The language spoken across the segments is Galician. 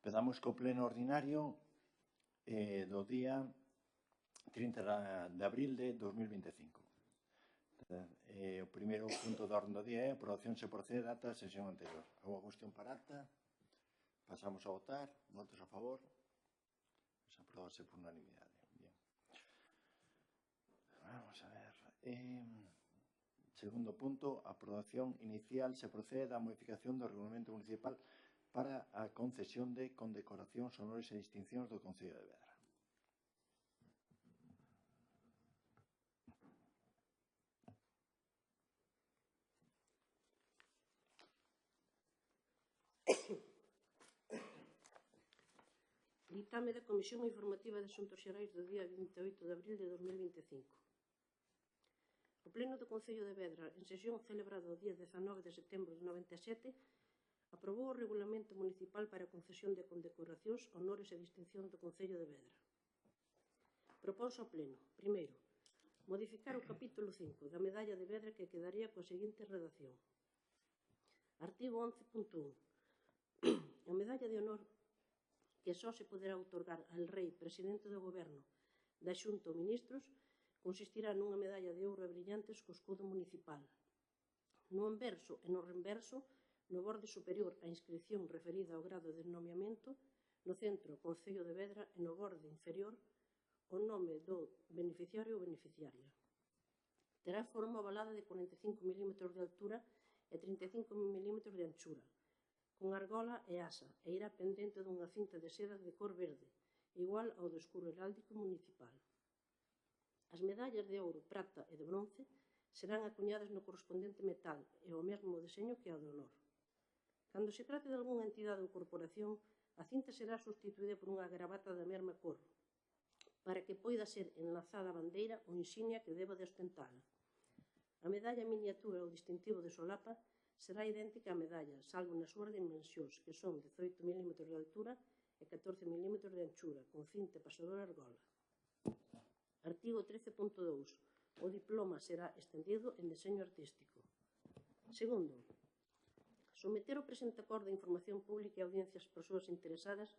Empezamos co pleno ordinario do día 30 de abril de 2025. O primeiro punto do orden do día é a aprobación se procede da ata da sesión anterior. Alguna cuestión para ata? Pasamos a votar. Votos a favor? Se aprobase por unanimidade. Bien. Vamos a ver. Segundo punto, aprobación inicial se procede da modificación do regulamento municipal para a concesión de condecoracións, honores e distincións do Concello de Vedra. Ditame da Comisión Informativa de Asuntos Xerais do día 28 de abril de 2025. O Pleno do Concello de Vedra, en sesión celebrada o día 19 de setembro de 97, aprobou o Regulamento Municipal para a concesión de condecoracións, honores e distincións do Concello de Vedra. Proponse ao Pleno, primeiro, modificar o capítulo 5 da Medalla de Vedra que quedaría coa seguinte redacción. Artigo 11.1. A Medalla de Honor que só se poderá outorgar al Rei, Presidente do Goberno, da Xunta ou Ministros, consistirá nunha medalla de ouro e brillantes co escudo municipal. No anverso e no renverso, no borde superior a inscripción referida ao grado de nomeamento, no centro, Concello de Vedra, e no borde inferior, o nome do beneficiario ou beneficiaria. Terá forma ovalada de 45 mm de altura e 35 mm de anchura, con argola e asa, e irá pendente dunha cinta de seda de cor verde, igual ao do escudo heráldico municipal. As medallas de ouro, prata e de bronce serán acuñadas no correspondente metal e o mesmo deseño que a de honor. Cando se trate de algunha entidade ou corporación, a cinta será sustituída por unha gravata da mesma cor, para que poida ser enlazada a bandeira ou insignia que deba de ostentala. A medalla miniatura ou distintivo de solapa será idéntica á medalla, salvo nas súas dimensións, que son 18 mm de altura e 14 mm de anchura, con cinta pasadora argola. Artigo 13.2. O diploma será estendido en deseño artístico. Segundo, someter o presente acordo de información pública e audiencias ás persoas interesadas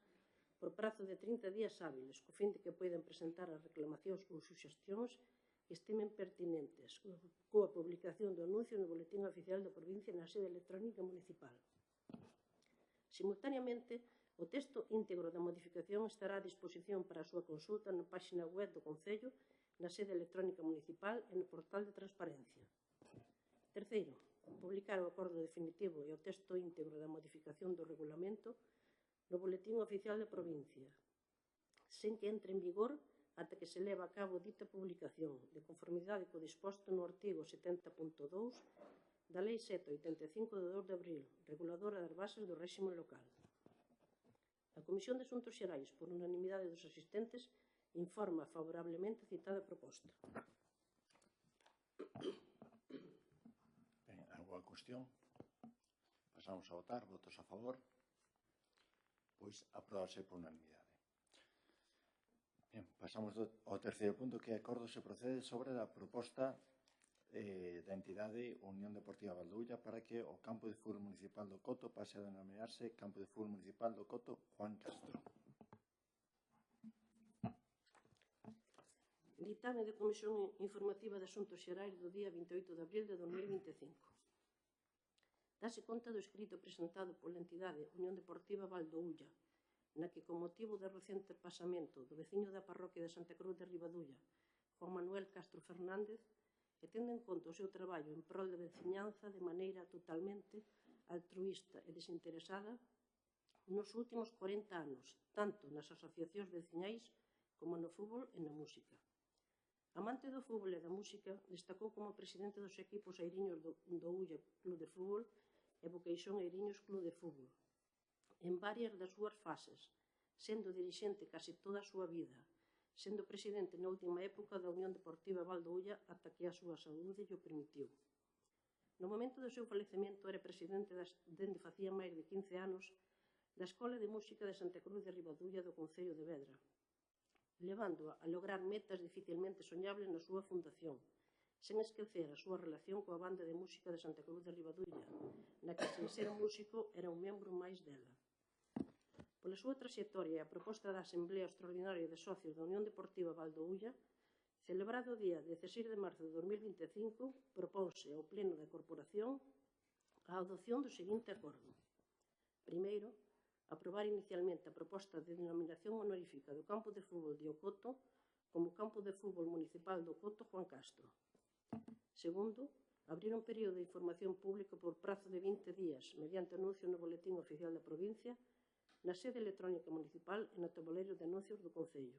por prazo de 30 días hábiles, co fin de que poidan presentar as reclamacións ou suxestións que estimen pertinentes, coa publicación do anuncio no boletín oficial da provincia na sede electrónica municipal. Simultaneamente, o texto íntegro da modificación estará a disposición para a súa consulta na página web do Concello, na sede electrónica municipal e no portal de transparencia. Terceiro, publicar o acordo definitivo e o texto íntegro da modificación do regulamento no boletín oficial da provincia, sen que entre en vigor ata que se leva a cabo dita publicación, de conformidade co disposto no artigo 70.2 da Lei 785 de 2 de abril, reguladora das bases do réxime local. A Comisión de Asuntos Xerais, por unanimidade dos asistentes, informa favorablemente a citada proposta. Ben, alguna cuestión? Pasamos a votar. Votos a favor? Pois aprobase por unanimidade. Bien, pasamos ao terceiro punto, que é acordo se procede sobre a proposta da entidade Unión Deportiva Valdoulla para que o campo de fútbol municipal do Coto pase a denominarse Campo de Fútbol Municipal do Coto Juan Castro. Ditame da Comisión Informativa de Asuntos Xerais do día 28 de abril de 2025. Dase conta do escrito presentado pola entidade Unión Deportiva Valdoulla, na que, con motivo do recente pasamento do veciño da parroquia de Santa Cruz de Ribadulla, Juan Manuel Castro Fernández, e tendo en conta o seu traballo en prol da veciñanza de maneira totalmente altruísta e desinteresada nos últimos 40 anos, tanto nas asociacións veciñais como no fútbol e na música. Amante do fútbol e da música, destacou como presidente dos equipos Eiriños do Ulla Club de Fútbol e Boqueixón Eiriños Club de Fútbol, en varias das súas fases, sendo dirixente case toda a súa vida, sendo presidente na última época da Unión Deportiva Valdoulla ata que a súa saúde lle permitiu. No momento do seu falecemento era presidente dende facía máis de 15 anos da Escola de Música de Santa Cruz de Ribadulla do Concello de Vedra, levándoa a lograr metas dificilmente soñables na súa fundación, sen esquecer a súa relación coa Banda de Música de Santa Cruz de Ribadulla, na que, sen ser músico, era un membro máis dela. Pola súa traxectoria e a proposta da Asamblea Extraordinaria de Socios da Unión Deportiva Valdoulla, celebrado o día 16 de marzo de 2025, proponse ao Pleno da Corporación a adopción do seguinte acordo. Primeiro, aprobar inicialmente a proposta de denominación honorífica do campo de fútbol de Ocoto como campo de fútbol municipal do Ocoto Juan Castro. Segundo, abrir un período de información pública por prazo de 20 días mediante anuncio no Boletín Oficial da Provincia, na sede electrónica municipal e no tabuleiro de anuncios do Concello.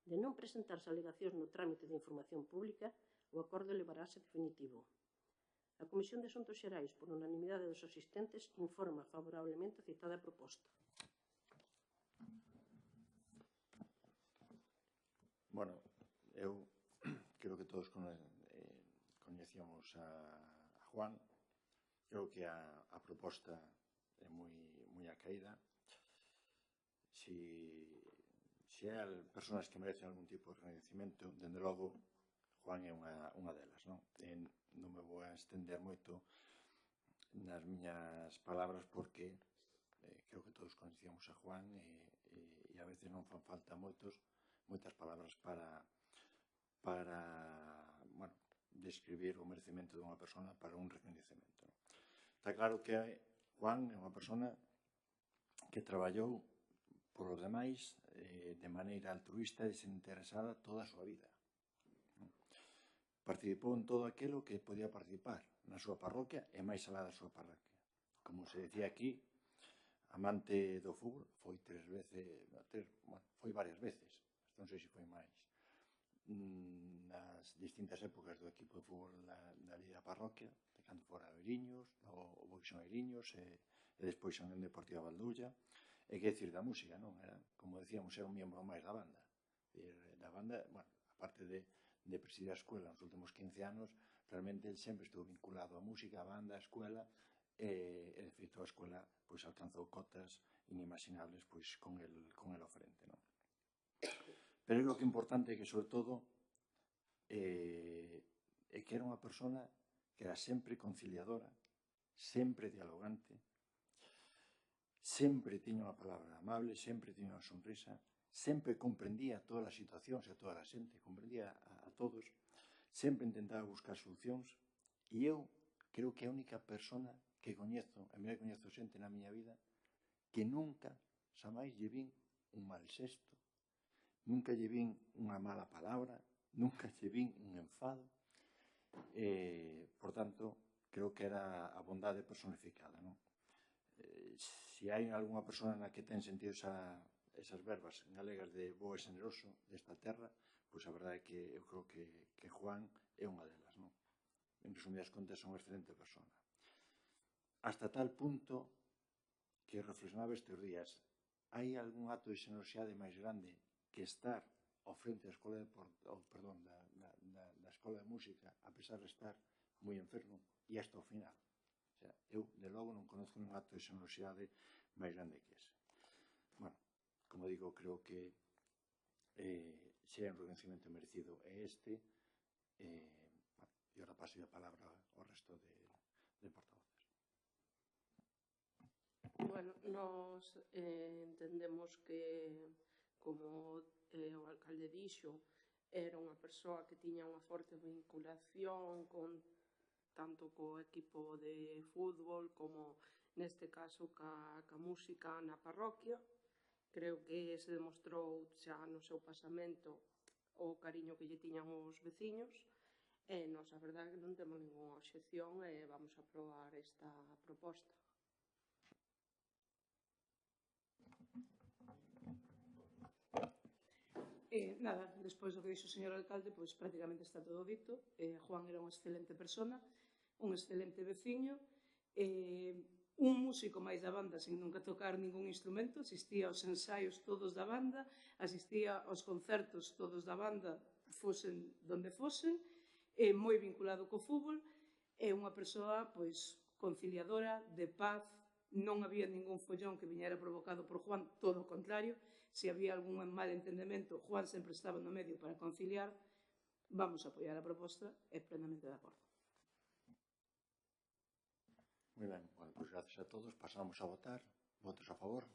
De non presentarse alegacións no trámite de información pública, o acordo elevarase definitivo. A Comisión de Asuntos Xerais, por unanimidade dos asistentes, informa favorablemente a citada proposta. Bueno, eu creo que todos coñecíamos a Juan. Creo que a proposta é moi acaída. Se hai persoas que merecen algún tipo de reconhecimento, dende logo, Juan é unha delas, non? Non me vou a estender moito nas miñas palabras porque creo que todos coñecíamos a Juan e a veces non fan falta moitas palabras para describir o merecemento dunha persona para un reconhecemento. Está claro que Juan é unha persona que traballou por os demais de maneira altruista e desinteresada toda a súa vida. Participou en todo aquilo que podía participar na súa parroquia e máis alá da súa parroquia. Como se decía aquí, amante do fútbol, foi varias veces, non sei se foi máis, nas distintas épocas do equipo de fútbol da Liga Parroquia, de cando fora Eiriños, o Boixón Eiriños e despois a Unión Deportiva Valdoulla. E que decir da música, non? Era, como decíamos, era un membro máis da banda. Da banda, aparte de presidir a escuela nos últimos 15 anos, realmente ele sempre estuvo vinculado á música, á banda, á escuela, e de feito a escuela alcanzou cotas inimaginables con el ao frente, non? Pero creo que é importante que, sobre todo, é que era unha persona que era sempre conciliadora, sempre dialogante, sempre tiña unha palabra amable, sempre tiña unha sonrisa, sempre comprendía todas as situacións e a toda a xente, comprendía a todos, sempre intentaba buscar solucións, e eu creo que é a única persona que coñezo, e mira que coñezo xente na miña vida, que nunca, xamais lle vin un mal xesto, nunca lle vin unha mala palabra, nunca lle vin un enfado. Por tanto, creo que era a bondade personificada, non? Se hai algunha persona na que ten sentido esas verbas galegas de bo e generoso desta terra, pois a verdade é que eu creo que Juan é unha delas, non? En resumidas contas, é unha excelente persona. Hasta tal punto que reflexionaba estes días, hai algún acto de generosidade máis grande que estar ao frente da Escola da Escola de Música, a pesar de estar moi enfermo, e hasta o final. Eu, de logo, non conozco un acto de generosidade máis grande que ese. Bueno, como digo, creo que se hai un reconhecimento merecido é este, e ahora paso a palabra ao resto de portavoces. Bueno, nos entendemos que, como o alcalde dixo, era unha persoa que tiña unha forte vinculación tanto co equipo de fútbol como, neste caso, ca música na parroquia. Creo que se demostrou xa no seu pasamento o cariño que lle tiñan os veciños, e nos, a verdade, que non temos ninguna obxección e vamos a aprobar esta proposta. Nada, despois do que dixo o señor alcalde, pois prácticamente está todo dito. Juan era unha excelente persona, un excelente veciño, un músico máis da banda sin nunca tocar ningún instrumento, asistía aos ensaios todos da banda, asistía aos concertos todos da banda, fosen donde fosen, moi vinculado co fútbol, é unha persoa pois conciliadora, de paz, non había ningún follón que viñera provocado por Juan, todo o contrario. Se había algún mal entendemento, Juan sempre estaba no medio para conciliar. Vamos a apoiar a proposta e plenamente de acordo. Moi ben, pois gracias a todos. Pasamos a votar. Votos a favor?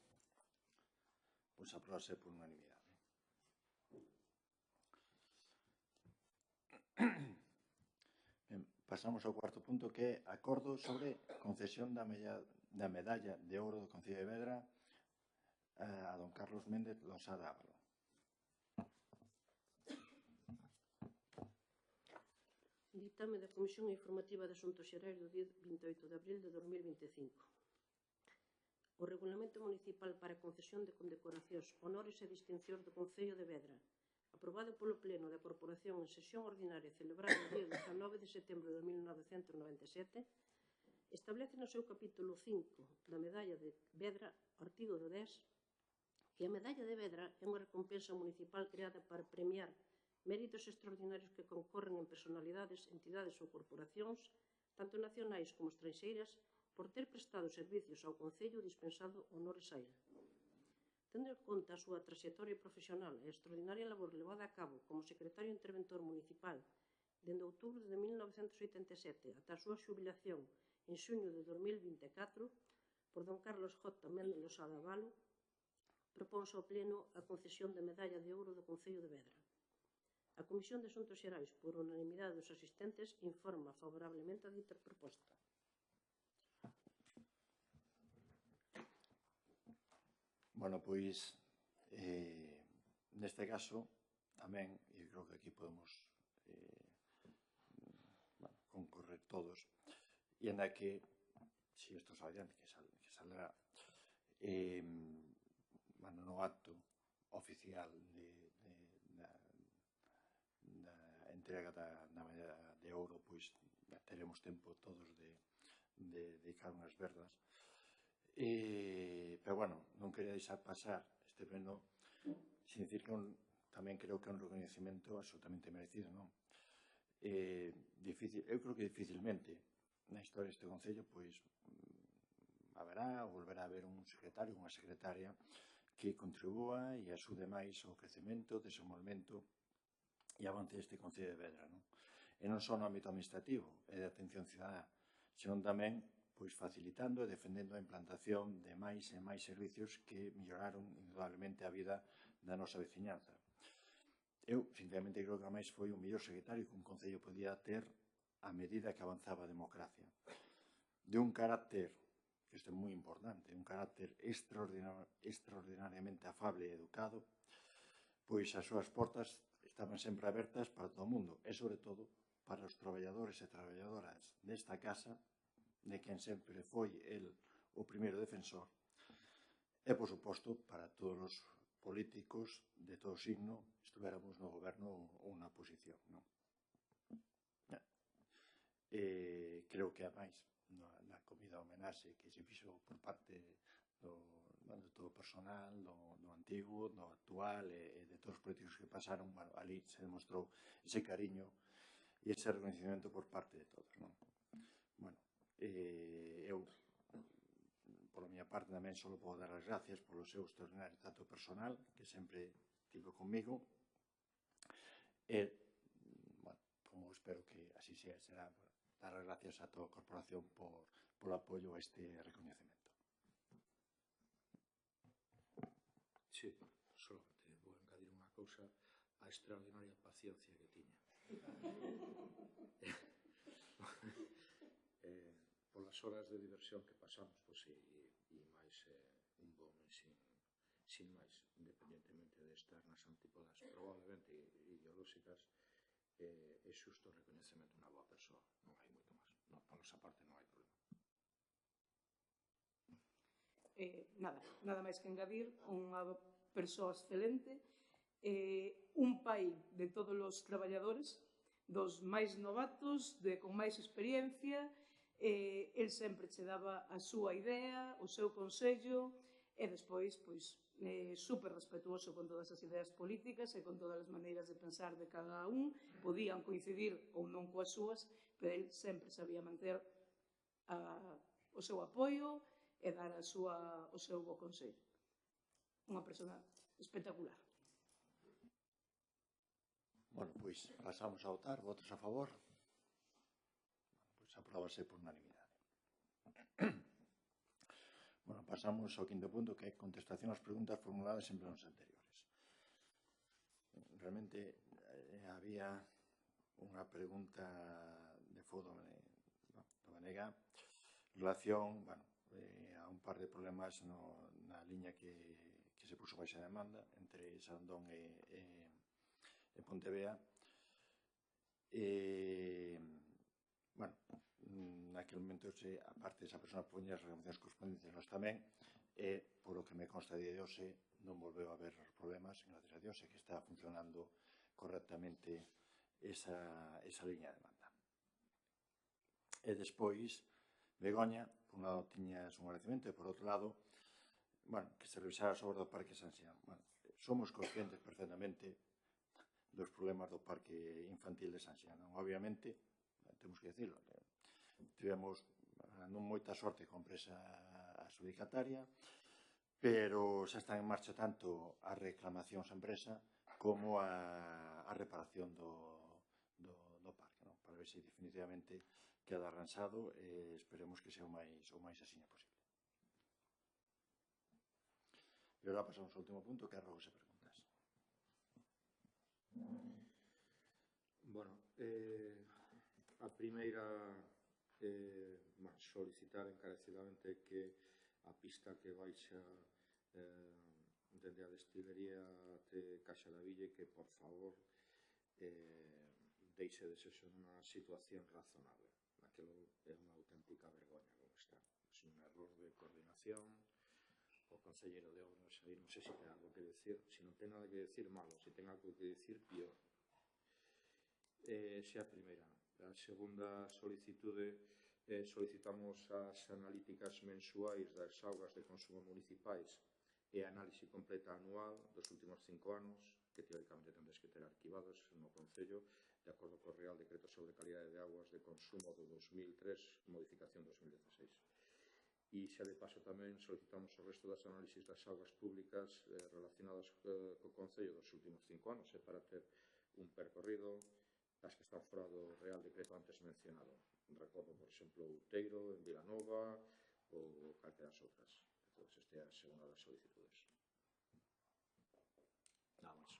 pois aprobase por unanimidade. Ben, pasamos ao cuarto punto, que é acordo sobre concesión da medalla de ouro do Concello de Vedra a don Carlos Méndez Losada Ávalo. Ditame da Comisión Informativa de Asuntos Xerais do día 28 de abril de 2025. O Regulamento Municipal para a concesión de condecoracións, honores e distincións do Concello de Vedra, aprobado polo Pleno da Corporación en sesión ordinaria celebrada o día 19 de setembro de 1997, establece no seu capítulo 5 da Medalla de Vedra, artigo do 10, que a Medalla de Vedra é unha recompensa municipal creada para premiar méritos extraordinarios que concorren en personalidades, entidades ou corporacións, tanto nacionais como estranxeiras, por ter prestado servicios ao Concello dispensado honores a ele. Tendo en conta a súa traxectoria profesional e a extraordinaria labor levada a cabo como secretario interventor municipal dende outubro de 1987 ata a súa xubilación en xuño de 2024 por don Carlos J. Méndez Losada Ávalo, proponse ao Pleno a concesión de medalla de ouro do Concello de Vedra. A Comisión de Asuntos Xerais, por unanimidade dos asistentes, informa favorablemente a dita proposta. Bueno, pois, neste caso, tamén, e creo que aquí podemos concorrer todos, e anda que, se isto sale adiante, que saldrá, no acto oficial da entrega da medalla de ouro, pois teremos tempo todos de dedicar unhas verdas. Pero, bueno, non quería deixar pasar este pleno sin dicir que tamén creo que é un reconhecimento absolutamente merecido, non? Eu creo que dificilmente na historia deste Concello pois haberá ou volverá a haber un secretario ou unha secretaria que contribúa e axude máis ao crecemento, desenvolvemento e avance deste Concello de Vedra, non? E non só no ámbito administrativo e de atención cidadá, senón tamén pois facilitando e defendendo a implantación de máis e máis servicios que melloraron indudablemente a vida da nosa veciñanza. Eu, sinceramente, creo que máis foi o mellor secretario que un concello podía ter a medida que avanzaba a democracia. De un carácter, que isto é moi importante, un carácter extraordinariamente afable e educado, pois as súas portas estaban sempre abertas para todo o mundo e, sobre todo, para os traballadores e traballadoras desta casa, de quen sempre foi el o primeiro defensor, e, por suposto, para todos os políticos de todo signo, estuveramos no goberno ou na oposición, non? Creo que, ademais, na comida homenaxe que se fixo por parte do todo o personal, do antigo, do actual e de todos os políticos que pasaron, ali se demostrou ese cariño e ese reconhecimento por parte de todos, non? Bueno, eu, pola miña parte, tamén só podo dar as gracias polo seu extraordinario trato personal que sempre tivo comigo e, bueno, como espero que así sea, será dar as gracias a toda a corporación por apoio a este reconhecemento. Sí, solamente vou engadir unha cousa, a extraordinaria paciencia que tiña. Polas horas de diversión que pasamos, pois, e máis un bo mes sin máis, independentemente de estar nas antípodas probablemente ideolóxicas, é xusto o reconhecemento unha boa persoa, non hai moito máis, por nosa parte non hai problema. Nada máis que engadir, unha persoa excelente, un pai de todos os traballadores, dos máis novatos, con máis experiencia, el sempre che daba a súa idea, o seu consello, e despois, pois, super respetuoso con todas as ideas políticas e con todas as maneiras de pensar de cada un, podían coincidir ou non coas súas, pero el sempre sabía manter o seu apoio e dar o seu bo consello. Unha persona espectacular. Bueno, pois pasamos a votar. Votos a favor? Pois apróbase por unanimidade. Bueno, pasamos ao quinto punto, que é contestación ás preguntas formuladas en plenos anteriores. Realmente había unha pregunta de fondo do Banega en relación a un par de problemas na liña que se puso baixa demanda entre Sandón e Pontevea. Naquele momento, aparte esa persona poñía as reclamacións correspondentes, nós tamén, e, polo que me consta de hoxe, non volveu a haber problemas, gracias a Dios, e que está funcionando correctamente esa liña de demanda. E despois, Begoña, por un lado tiñas un agradecemento e por outro lado, que se revisara sobre o Parque San Xián. Somos conscientes perfectamente dos problemas do Parque Infantil de San Xián. Obviamente, temos que dicirlo, tivemos non moita sorte con empresa adjudicataria, pero xa están en marcha tanto as reclamacións a empresa como a reparación do parque, para ver se definitivamente queda arranxado e esperemos que sea o máis asiña posible. E agora pasamos ao último punto, que é rogos e preguntas. Bueno, a primeira solicitar encarecidamente que a pista que baixa dende a destilería até Caixa da Villa, que por favor deixe de ser unha situación razonable. Aquilo é unha auténtica vergoña como está. É un error de coordinación. O concelleiro de Obras aí non sei se ten algo que decir, se non ten nada que decir, malo, se ten algo que decir, pior. Xa a primeira. A segunda solicitude, solicitamos as analíticas mensuais das augas de consumo municipais e a análise completa anual dos últimos 5 anos, que teóricamente tendes que ter arquivados no Concello, de acordo co Real Decreto sobre Calidade de Aguas de Consumo do 2003, modificación 2016. E xa de paso tamén solicitamos o resto das análisis das augas públicas relacionadas co Concello dos últimos 5 anos, para ter un percorrido das que están fora do Real Decreto antes mencionado. Recordo, por exemplo, Outeiro, en Vilanova ou calqueras outras. Entón, esta é a segunda das solicitudes. Nada máis.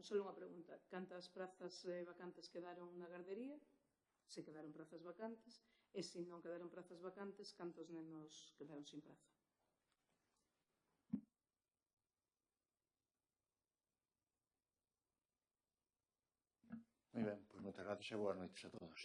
Só unha pregunta. Cantas prazas vacantes quedaron na gardería? Se quedaron prazas vacantes. E se non quedaron prazas vacantes, cantos nenos quedaron sin praza? Moi ben, pois moitas gracias e boas noites a todos.